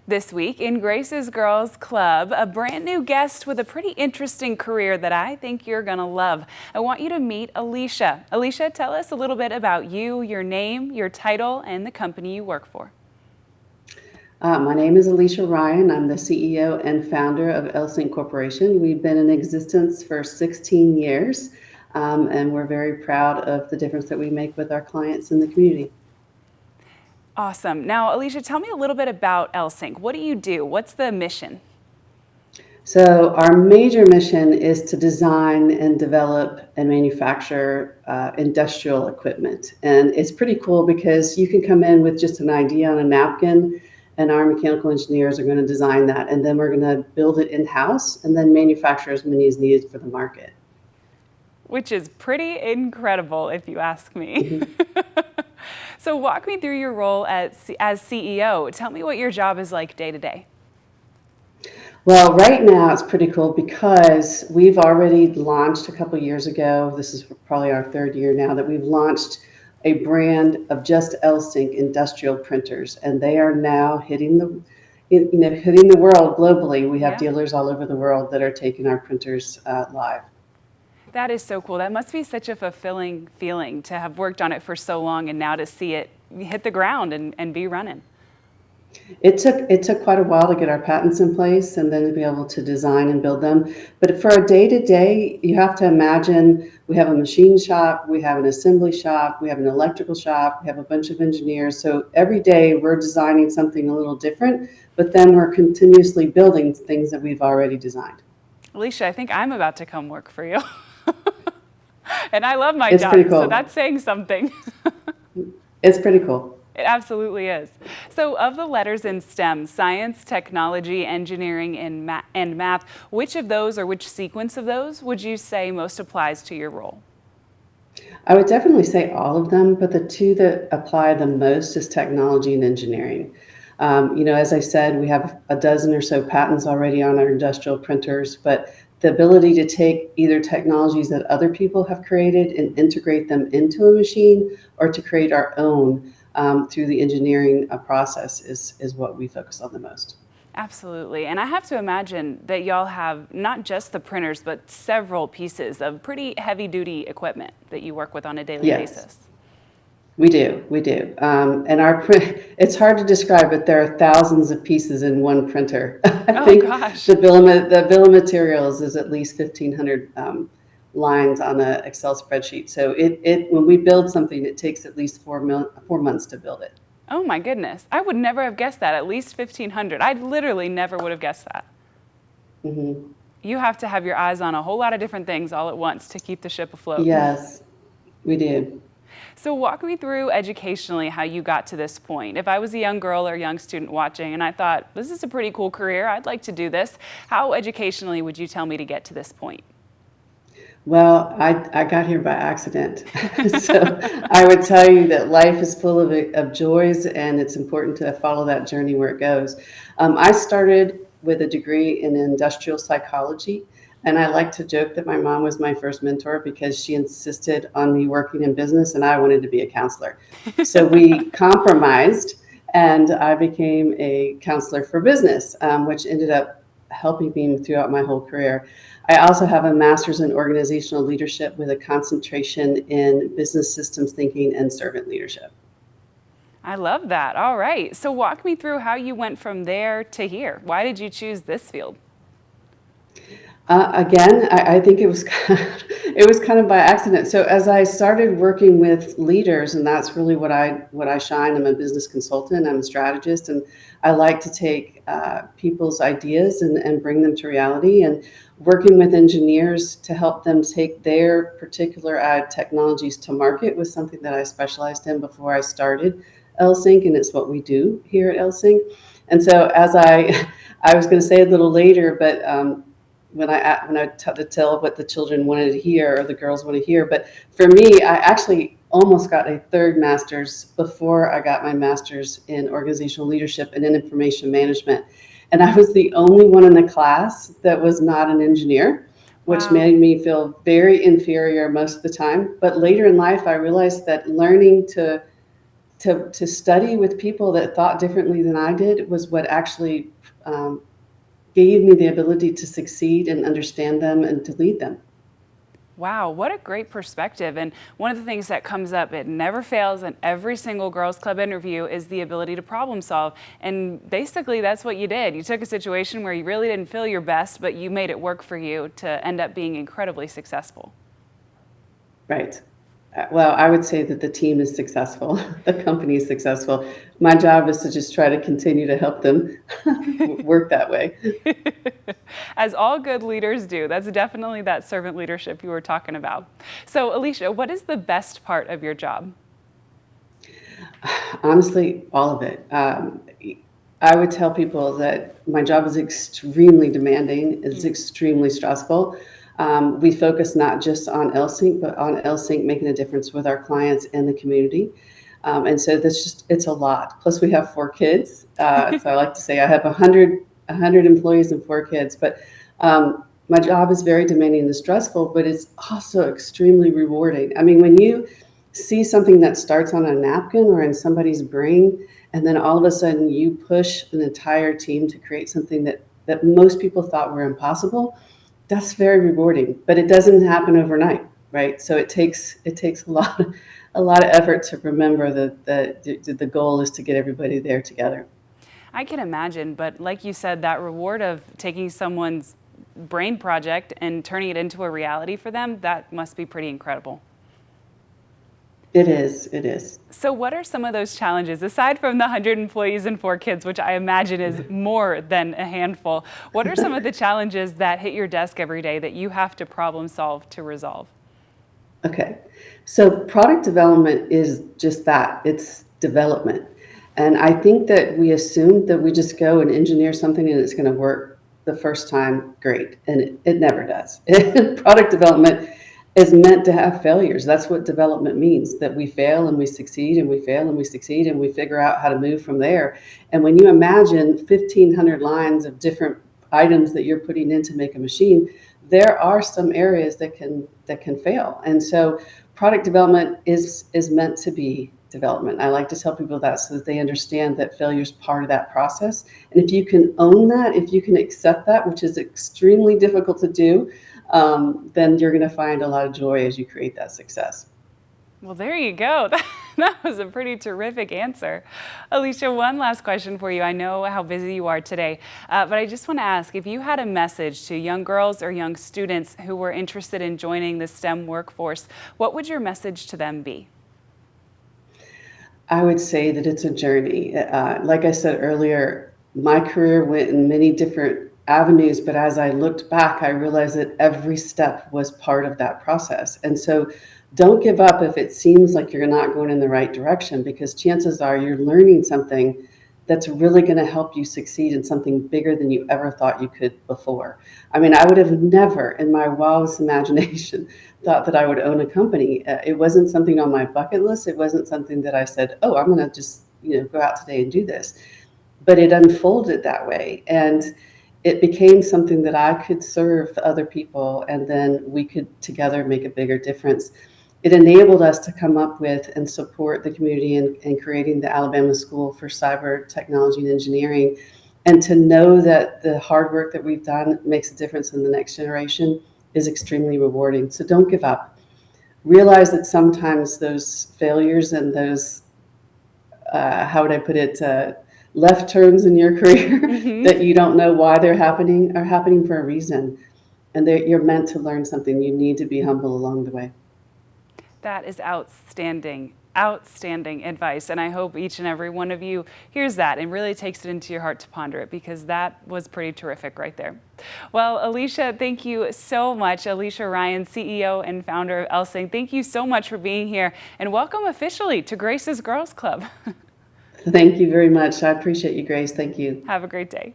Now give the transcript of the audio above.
This week in Grace's Girls Club, a brand new guest with a pretty interesting career that I think you're going to love. I want you to meet Alicia. Alicia, tell us a little bit about you, your name, your title, and the company you work for. My name is Alicia Ryan. I'm the CEO and founder of LSinc Corporation. We've been in existence for 16 years, and we're very proud of the difference that we make with our clients in the community. Awesome. Now, Alicia, tell me a little bit about LSinc. What do you do? What's the mission? So our major mission is to design and develop and manufacture industrial equipment. And it's pretty cool because you can come in with just an idea on a napkin, and our mechanical engineers are going to design that, and then we're going to build it in-house and then manufacture as many as needed for the market. Which is pretty incredible, if you ask me. So walk me through your role as CEO. Tell me what your job is like day to day. Well, right now it's pretty cool because we've already launched a couple years ago. This is probably our third year now that we've launched a brand of just LSinc industrial printers, and they are now hitting the world globally. We have dealers all over the world that are taking our printers live. That is so cool. That must be such a fulfilling feeling to have worked on it for so long and now to see it hit the ground and be running. It took quite a while to get our patents in place and then to be able to design and build them. But for a day-to-day, you have to imagine we have a machine shop, we have an assembly shop, we have an electrical shop, we have a bunch of engineers. So every day we're designing something a little different, but then we're continuously building things that we've already designed. Alicia, I think I'm about to come work for you. And I love my It's job, pretty cool. So that's saying something. It's pretty cool. It absolutely is. So of the letters in STEM, science, technology, engineering, and math, which of those or which sequence of those would you say most applies to your role? I would definitely say all of them, but the two that apply the most is technology and engineering. As I said, we have a dozen or so patents already on our industrial printers, but the ability to take either technologies that other people have created and integrate them into a machine, or to create our own through the engineering process is what we focus on the most. Absolutely. And I have to imagine that y'all have not just the printers, but several pieces of pretty heavy duty equipment that you work with on a daily basis. We do. And our print, it's hard to describe, but there are thousands of pieces in one printer. I think the bill of materials is at least 1,500 lines on an Excel spreadsheet. So when we build something, it takes at least 4 months to build it. Oh my goodness. I would never have guessed that, at least 1,500. I literally never would have guessed that. Mm-hmm. You have to have your eyes on a whole lot of different things all at once to keep the ship afloat. Yes, we do. So walk me through educationally how you got to this point. If I was a young girl or young student watching and I thought, this is a pretty cool career, I'd like to do this, how educationally would you tell me to get to this point? Well, I got here by accident. So I would tell you that life is full of joys, and it's important to follow that journey where it goes. I started with a degree in industrial psychology, and I like to joke that my mom was my first mentor because she insisted on me working in business, and I wanted to be a counselor. So we compromised, and I became a counselor for business, which ended up helping me throughout my whole career. I also have a master's in organizational leadership with a concentration in business systems thinking and servant leadership. I love that. All right. So walk me through how you went from there to here. Why did you choose this field? Again, I think it was kind of by accident. So as I started working with leaders, and that's really what I shine. I'm a business consultant. I'm a strategist, and I like to take people's ideas and bring them to reality. And working with engineers to help them take their particular technologies to market was something that I specialized in before I started LSinc, and it's what we do here at LSinc. And so as I was going to say a little later, but when I tell what the children wanted to hear or the girls want to hear. But for me, I actually almost got a third master's before I got my master's in organizational leadership and in information management. And I was the only one in the class that was not an engineer, which made me feel very inferior most of the time. But later in life, I realized that learning to to study with people that thought differently than I did was what actually gave me the ability to succeed and understand them and to lead them. Wow, what a great perspective. And one of the things that comes up, it never fails in every single Girls Club interview, is the ability to problem solve. And basically that's what you did. You took a situation where you really didn't feel your best, but you made it work for you to end up being incredibly successful. Right. Well, I would say that the team is successful. The company is successful. My job is to just try to continue to help them work that way. As all good leaders do. That's definitely that servant leadership you were talking about. So, Alicia, what is the best part of your job? Honestly, all of it. I would tell people that my job is extremely demanding. It's extremely stressful. We focus not just on LSinc, but on LSinc making a difference with our clients and the community. And so it's a lot. Plus we have 4 kids. So I like to say I have 100 employees and 4 kids, but my job is very demanding and stressful, but it's also extremely rewarding. I mean, when you see something that starts on a napkin or in somebody's brain, and then all of a sudden you push an entire team to create something that most people thought were impossible, that's very rewarding, but it doesn't happen overnight, right? So it takes a lot of effort to remember that the goal is to get everybody there together. I can imagine, but like you said, that reward of taking someone's brain project and turning it into a reality for them, that must be pretty incredible. It is, it is. So what are some of those challenges, aside from the 100 employees and 4 kids, which I imagine is more than a handful? What are some of the challenges that hit your desk every day that you have to problem solve to resolve? Okay, so product development is just that, it's development. And I think that we assume that we just go and engineer something and it's going to work the first time, great. And it never does. Product development is meant to have failures. That's what development means, that we fail and we succeed and we fail and we succeed and we figure out how to move from there. And when you imagine 1,500 lines of different items that you're putting in to make a machine, there are some areas that can fail. And so product development is meant to be development. I like to tell people that so that they understand that failure is part of that process. And if you can own that, if you can accept that, which is extremely difficult to do, then you're going to find a lot of joy as you create that success. Well, there you go. That was a pretty terrific answer. Alicia, one last question for you. I know how busy you are today, but I just want to ask, if you had a message to young girls or young students who were interested in joining the STEM workforce, what would your message to them be? I would say that it's a journey. Like I said earlier, my career went in many different avenues, but as I looked back, I realized that every step was part of that process. And so don't give up if it seems like you're not going in the right direction, because chances are you're learning something that's really going to help you succeed in something bigger than you ever thought you could before. I mean, I would have never in my wildest imagination thought that I would own a company. It wasn't something on my bucket list. It wasn't something that I said, oh, I'm going to just, go out today and do this. But it unfolded that way. And it became something that I could serve other people, and then we could together make a bigger difference. It enabled us to come up with and support the community in creating the Alabama School for Cyber Technology and Engineering. And to know that the hard work that we've done makes a difference in the next generation is extremely rewarding. So don't give up. Realize that sometimes those failures and those, how would I put it, left turns in your career that you don't know why they're happening are happening for a reason. And you're meant to learn something. You need to be humble along the way. That is outstanding, outstanding advice. And I hope each and every one of you hears that and really takes it into your heart to ponder it, because that was pretty terrific right there. Well, Alicia, thank you so much. Alicia Ryan, CEO and founder of LSinc, thank you so much for being here, and welcome officially to Grace's Girls Club. Thank you very much. I appreciate you, Grace. Thank you. Have a great day.